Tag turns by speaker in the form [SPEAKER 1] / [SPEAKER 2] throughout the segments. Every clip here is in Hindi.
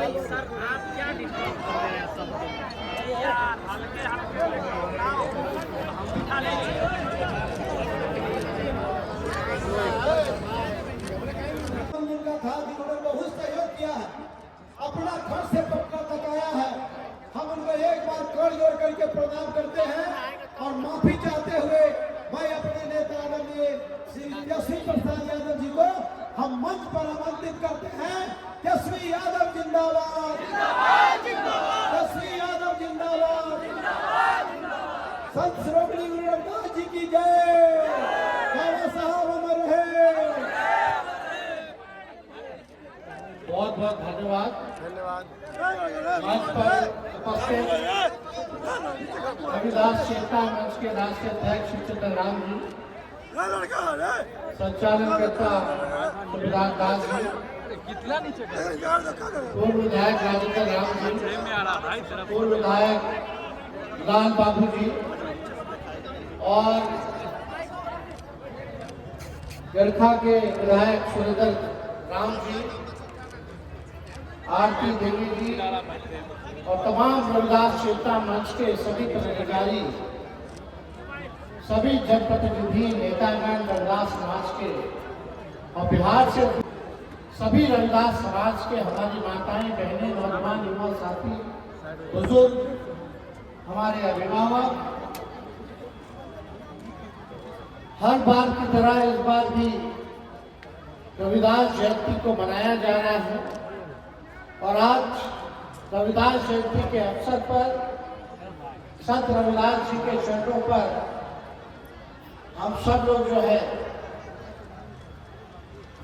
[SPEAKER 1] सर आप क्या डिस्कस कर रहे हैं सबको यार हल्के हल्के हम उठा लेंगे।
[SPEAKER 2] का था जिन्होंने बहुत सहयोग किया है, अपना घर से पटना तक आया है। हम उनको एक बार कर जोड़ करके प्रणाम करते हैं और माफी चाहते हुए मैं अपने नेता आदरणीय श्री तेजस्वी प्रसाद यादव जी को हम मंच पर आमंत्रित करते हैं। तेजस्वी यादव जिंदाबाद, तेजस्वी यादव जिंदाबाद, संत श्रोमणी गुरु रविदास जी की जय, बाबा साहब अमर रहे।
[SPEAKER 3] बहुत बहुत धन्यवाद। मंच पर उपस्थित रविदास चेतना मंच के राष्ट्रीय अध्यक्ष चित्तराम जी, संचालनकर्ता सुभदास दास जी, पूर्व विधायक राजेंद्र राम जी, पूर्व विधायक लाल बाबू जी और गरखा के विधायक सुरेंद्र राम जी, आरती देवी जी और तमाम रविदास चेतना मंच के सभी पदाधिकारी, सभी जनप्रतिनिधि, नेतागण रविदास समाज के और बिहार से सभी रविदास समाज के हमारी माताएं, बहनें, नौजवान, युवा साथी, बुजुर्ग, हमारे अभिभावक, हर बार की तरह इस बार भी रविदास जयंती को मनाया जा रहा है और आज रविदास जयंती के अवसर पर संत रविदास जी के चरणों पर हम सब लोग जो है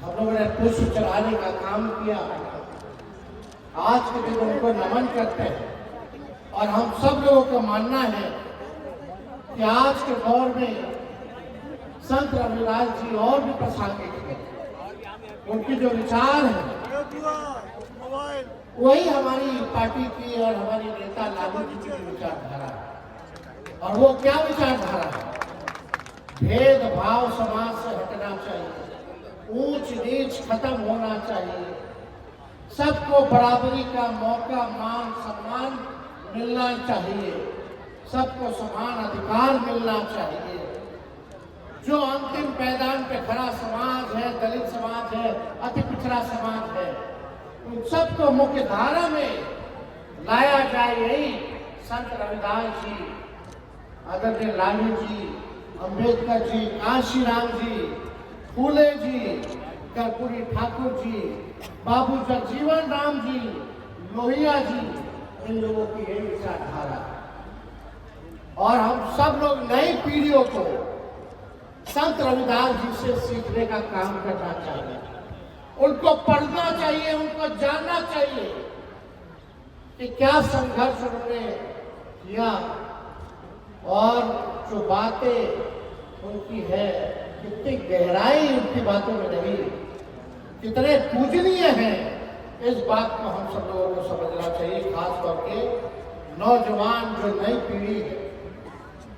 [SPEAKER 3] हम लोगों ने पुष्प चढ़ाने का काम किया। आज के दिन उनको नमन करते हैं और हम सब लोगों का मानना है कि आज के दौर में संत रविदास जी और भी प्रासंगिक हैं। उनकी जो विचार है वही हमारी पार्टी की और हमारी नेता लालू जी की विचारधारा है। और वो क्या विचारधारा है? भेदभाव समाज से हटना चाहिए, ऊंच नीच खत्म होना चाहिए, सबको बराबरी का मौका, मान सम्मान मिलना चाहिए, सबको समान अधिकार मिलना चाहिए। जो अंतिम पैदान पे खड़ा समाज है, दलित समाज है, अति पिछड़ा समाज है, उन सबको मुख्य धारा में लाया जाए, यही संत रविदास जी, आदरणीय लालू जी, अंबेडकर जी, काशीराम जी, फूले जी, कर्पूरी ठाकुर जी, बाबू जगजीवन राम जी, लोहिया जी, इन लोगों की यही विचारधारा। और हम सब लोग नई पीढ़ियों को संत रविदास जी से सीखने का काम करना चाहिए, उनको पढ़ना चाहिए, उनको जानना चाहिए कि क्या संघर्ष उन्होंने किया और जो बातें उनकी है, कितनी गहराई उनकी बातों में नहीं, कितने पूजनीय हैं, इस बात को हम सब लोगों को समझना चाहिए। खास तौर पे नौजवान जो नई पीढ़ी है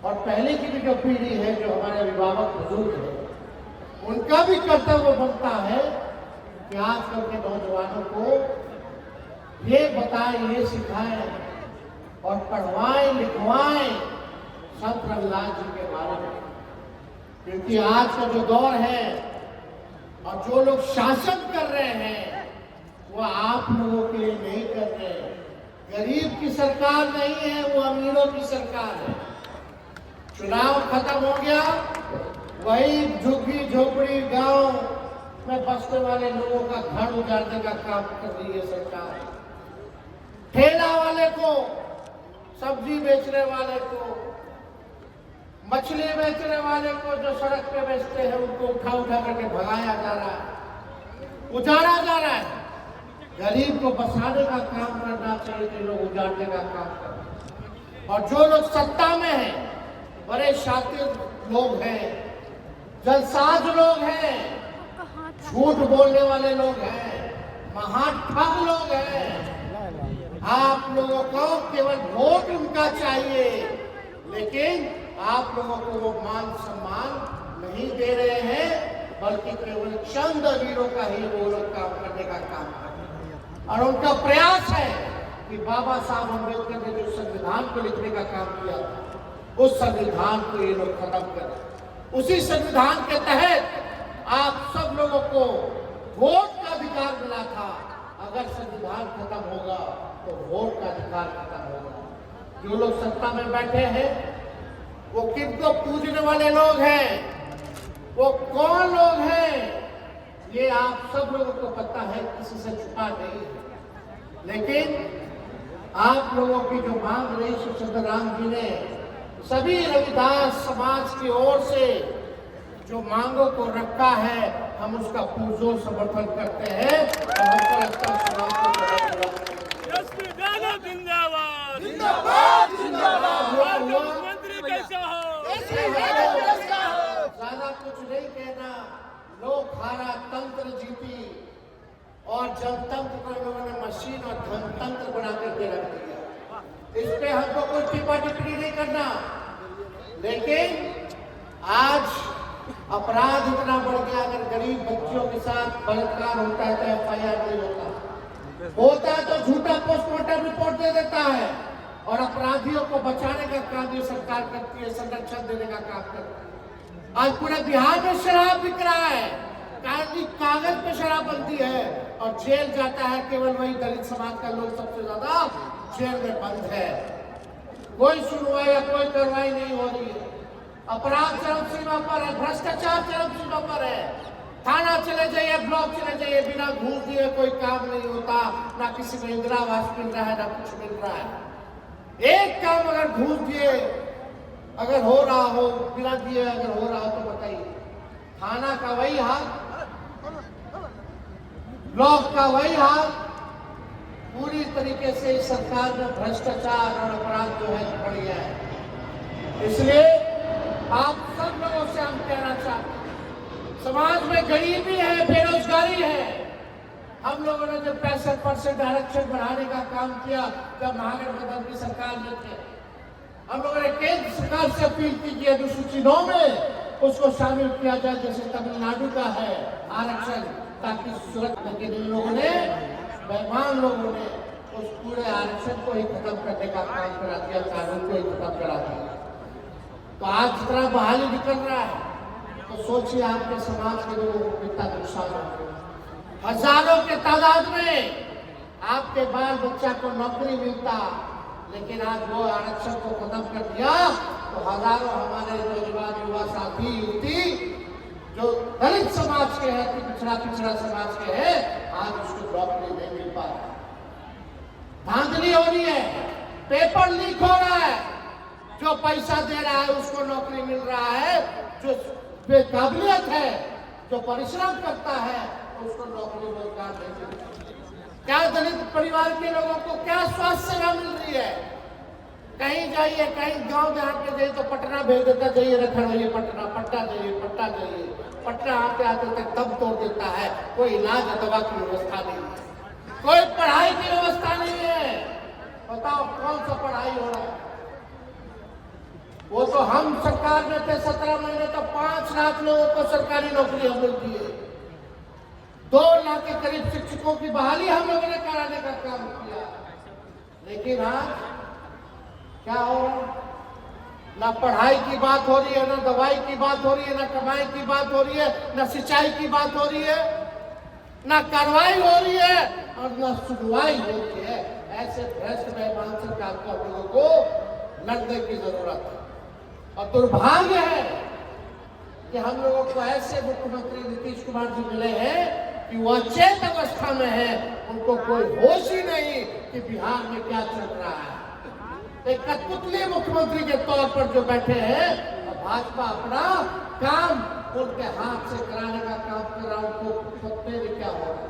[SPEAKER 3] और पहले की भी जो पीढ़ी है, जो हमारे अभिभावक बुजुर्ग हैं, उनका भी कर्तव्य बनता है कि आजकल के नौजवानों को ये बताएं, ये सिखाएं और पढ़वाएं, लिखवाएं संत रविदास जी के बारे में। क्योंकि आज का जो दौर है और जो लोग शासन कर रहे हैं वो आप लोगों के लिए नहीं कर रहे हैं। गरीब की सरकार नहीं है, वो अमीरों की सरकार है। चुनाव खत्म हो गया, वही झुग्गी झोपड़ी गांव में बसने वाले लोगों का घर उजाड़ने का काम कर रही है सरकार। ठेला वाले को, सब्जी बेचने वाले को, मछली बेचने वाले को, जो सड़क पे बेचते हैं, उनको उठा उठा करके भगाया जा रहा है, उजाड़ा जा रहा है। गरीब को बसाने का काम करना चाहिए, जो लोग उजाड़ने का काम कर रहे हैं। और जो लोग सत्ता में हैं, बड़े शातिर लोग हैं, जलसाज लोग हैं, झूठ बोलने वाले लोग हैं, महाठग लोग हैं। आप लोगों को केवल वोट उनका चाहिए, लेकिन आप लोगों को वो मान सम्मान नहीं दे रहे हैं, बल्कि केवल चंद वीरों का ही वो लोग काम करने का काम कर रहे हैं। और उनका प्रयास है कि बाबा साहब अम्बेडकर ने जो संविधान को लिखने का काम किया था, उस संविधान को ये लोग खत्म करें। उसी संविधान के तहत आप सब लोगों को वोट का अधिकार मिला था। अगर संविधान खत्म होगा तो वोट का अधिकार खत्म होगा। जो लोग सत्ता में बैठे हैं वो किनको पूजने वाले लोग हैं, वो कौन लोग हैं, ये आप सब लोगों को पता है, किसी से छुपा नहीं है। लेकिन आप लोगों की जो मांग रही श्री चंद्रराम जी ने सभी रविदास समाज की ओर से जो मांगों को रखा है, हम उसका पुरजोर समर्थन करते हैं और हमको लगता है समाज को
[SPEAKER 1] जिंदाबाद
[SPEAKER 2] जिंदाबाद जिंदाबाद।
[SPEAKER 1] मुख्यमंत्री कैसा हो?
[SPEAKER 3] ज्यादा कुछ नहीं कहना। लोग हारा, तंत्र जीती और जनतंत्र को लोगों ने मशीन और धनतंत्र बना करके रख दिया। इस पे हमको कोई टिप्पा टिप्पणी नहीं करना। लेकिन आज अपराध इतना बढ़ गया, अगर गरीब बच्चियों के साथ बलात्कार होता है तो FIR नहीं होता है तो झूठा पोस्टमार्टम रिपोर्ट दे देता है और अपराधियों को बचाने का काम ये सरकार करती है, संरक्षण देने का काम करती है। आज पूरे बिहार में शराब बिक रहा है, कागज पे शराबबंदी है और जेल जाता है केवल वही दलित समाज का लोग सबसे ज्यादा जेल में बंद है। कोई सुनवाई या कोई कार्रवाई नहीं हो रही है। अपराध चरम सीमा पर है, भ्रष्टाचार चरम सीमा पर है। थाना चले जाइए, ब्लॉक चले जाइए, बिना घूस दिए कोई काम नहीं होता, ना किसी को इंदिरा आवास मिल रहा है, ना कुछ मिल रहा है। एक काम अगर घूस दिए अगर हो रहा हो, बिना दिए अगर हो रहा हो तो बताइए। थाना का वही हाल, ब्लॉक का वही हाल। पूरी तरीके से सरकार में भ्रष्टाचार और अपराध जो है बढ़ गया है। इसलिए आप सब लोगों से हम कहना चाहते हैं, समाज में गरीबी है, बेरोजगारी है। हम लोगों ने जब 65% आरक्षण बढ़ाने का काम किया, जब महागठबंधन की सरकार में थे, हम लोगों ने केंद्र सरकार से अपील की कि अनुसूची 9 में उसको शामिल किया जाए, जैसे तमिलनाडु का है आरक्षण, ताकि सुरक्षित। लेकिन इन लोगों ने, बेईमान लोगों ने उस पूरे आरक्षण को ही खत्म करने का काम करा दिया, कानून को ही खत्म करा दिया। तो आज जितना बहाली निकल रहा है तो सोचिए आपके समाज के लोगों को कितना नुकसान हो। हजारों के तादाद में आपके बाल बच्चा को नौकरी मिलता, लेकिन आज वो आरक्षण को खत्म कर दिया तो हजारों हमारे नौजवान युवा साथी युवती जो दलित समाज के हैं, पिछड़ा समाज के हैं, आज उसको नौकरी नहीं मिल पा रहा। धांधली हो रही है, पेपर लीक हो रहा है, जो पैसा दे रहा है उसको नौकरी मिल रहा है, जो बेकाबिलियत है, जो परिश्रम करता है उसको नौकरी रोजगार नहीं मिल रहा। क्या दलित परिवार के लोगों को क्या स्वास्थ्य सेवा मिल रही है? कहीं जाइए, कहीं गांव देहात में जाइए तो पटना भेज देता, जाइए रखना जाइए पटना, पट्टा जाइए, पट्टा जाइए। पटना आते आते तक दम तोड़ देता है। कोई इलाज दवा की व्यवस्था नहीं है, कोई पढ़ाई की व्यवस्था नहीं है। बताओ कौन सा पढ़ाई हो रहा है? वो तो हम सरकार में थे 17 महीने तो 5 लाख लोगों को सरकारी नौकरी हम लोग दिए। 2 लाख के करीब शिक्षकों की बहाली हम लोगों ने कराने का काम किया। लेकिन आज क्या हो रहा है? ना पढ़ाई की बात हो रही है, ना दवाई की बात हो रही है, ना कमाई की बात हो रही है, ना सिंचाई की बात हो रही है, ना कार्रवाई हो रही है और ना सुनवाई हो रही है। ऐसे भ्रष्ट बेईमान सरकार को हम लोगों को लड़ने की जरूरत है। और दुर्भाग्य है कि हम लोगों को ऐसे मुख्यमंत्री नीतीश कुमार जी मिले हैं कि वो अचेत अवस्था में है, उनको कोई होश ही नहीं कि बिहार में क्या चल रहा है। एक कठपुतली मुख्यमंत्री के तौर पर जो बैठे हैं, और भाजपा अपना काम उनके हाथ से कराने का काम कर रहा है। उनको पत्ते में क्या हो रहा है,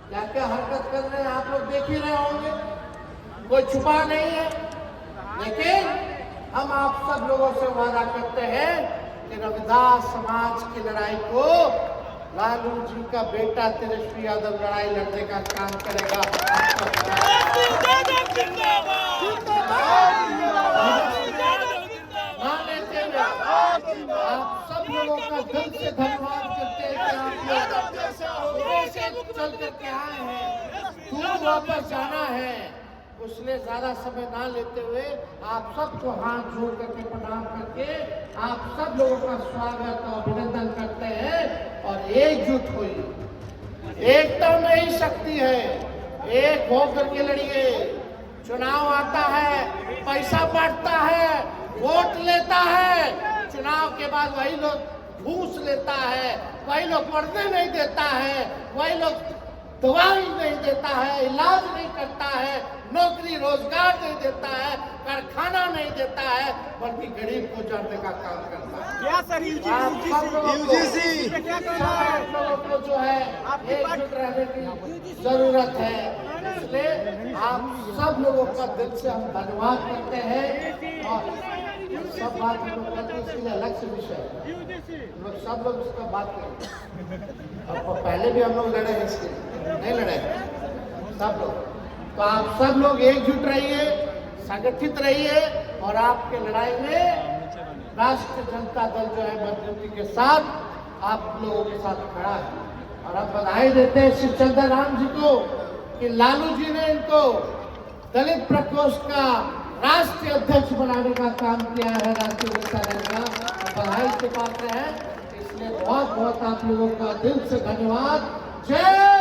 [SPEAKER 3] क्या क्या हरकत कर रहे हैं आप लोग देख ही रहे होंगे, कोई छुपा नहीं है। लेकिन हम आप सब लोगों से वादा करते हैं कि रविदास समाज की लड़ाई को लालू जी का बेटा तेजस्वी यादव लड़ाई लड़ने का काम करेगा। आप सब लोगों का दिल से धन्यवाद करते हैं कि आप लोग चल करके आए हैं। दूर वापस जाना है, उसने ज्यादा समय ना लेते हुए आप सबको हाथ जोड़ करके प्रणाम करके आप सब लोगों का स्वागत और अभिनंदन करते हैं और एकजुट होइए। एकता में ही शक्ति है, एक होकर के लड़िए। चुनाव आता है, पैसा बढ़ता है, वोट लेता है, चुनाव के बाद वही लोग घूस लेता है, वही लोग पढ़ने नहीं देता है, वही लोग दवाई नहीं देता है, इलाज नहीं करता है, नौकरी रोजगार नहीं देता है, कारखाना नहीं देता है, बल्कि गरीब को जानने का काम करता है।
[SPEAKER 1] क्या सर
[SPEAKER 3] यूजीसी
[SPEAKER 1] क्या कहना है?
[SPEAKER 3] लोगों को जो है एकजुट रहने की जरूरत है, इसलिए आप सब लोगों का दिल से हम धन्यवाद करते हैं और सब बात हम लोग करते हैं, इसके लिए अलग से विषय है, लोग सब लोग इसका बात करें। अब पहले भी हम लोग लड़े हैं, इसके नहीं लड़े सब लोग। तो आप सब लोग एकजुट रहिए, संगठित रहिए और आपके लड़ाई में राष्ट्रीय जनता दल जो है मजबूती के साथ आप लोगों के साथ खड़ा है। और अब बधाई देते हैं शिवचंद्र राम जी को कि लालू जी ने इनको दलित प्रकोष्ठ का राष्ट्रीय अध्यक्ष बनाने का काम किया है, राष्ट्रीय जनता दल का बधाई के पात्र है। इसलिए बहुत बहुत आप लोगों का दिल से धन्यवाद। जय